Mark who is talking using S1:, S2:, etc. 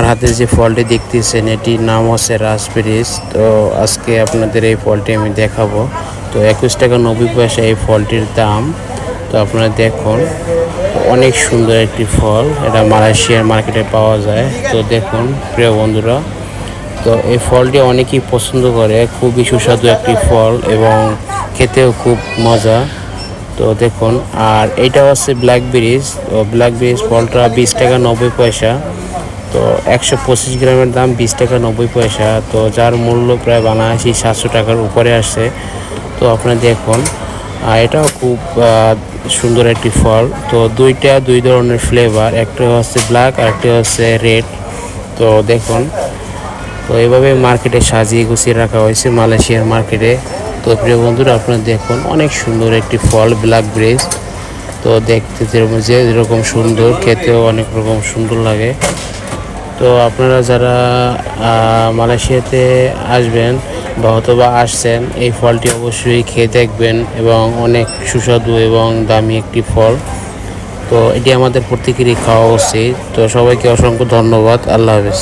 S1: হাতে যে ফলটি দেখতেছেন এটির নাম হচ্ছে রাসবেরিজ। তো আজকে আপনাদের এই ফলটি আমি দেখাবো। তো 21 টাকা 90 পয়সা এই ফলটির দাম। তো আপনারা দেখুন, অনেক সুন্দর একটি ফল, এটা মালয়েশিয়ার মার্কেটে পাওয়া যায়। তো দেখুন প্রিয় বন্ধুরা, তো এই ফলটি অনেকেই পছন্দ করে, খুবই সুস্বাদু একটি ফল এবং খেতেও খুব মজা। তো দেখুন, আর এইটা হচ্ছে ব্ল্যাকবেরিজ। তো ব্ল্যাকবেরিজ ফলটা 20 টাকা 90 পয়সা। তো 125 গ্রামের দাম 20 টাকা 90 পয়সা। তো যার মূল্য প্রায় বাংলাদেশি 700 টাকার উপরে আসছে। তো আপনারা দেখুন, এটাও খুব সুন্দর একটি ফল। তো দুই ধরনের ফ্লেভার, একটা হচ্ছে ব্ল্যাক আর একটা হচ্ছে রেড। তো দেখুন, তো এইভাবে মার্কেটে সাজিয়ে গুছিয়ে রাখা হয়েছে মালয়েশিয়ার মার্কেটে। তো প্রিয় বন্ধুরা, আপনারা দেখুন, অনেক সুন্দর একটি ফল ব্ল্যাকবেরিজ। তো দেখতে যেরকম সুন্দর, খেতেও অনেক রকম সুন্দর লাগে। তো আপনারা যারা মালয়েশিয়াতে আসবেন বা অথবা আসছেন, এই ফলটি অবশ্যই খেয়ে দেখবেন এবং অনেক সুস্বাদু এবং দামি একটি ফল। তো এটি আমাদের প্রত্যেকেরই খাওয়া উচিত। তো সবাইকে অসংখ্য ধন্যবাদ। আল্লাহ হাফেজ।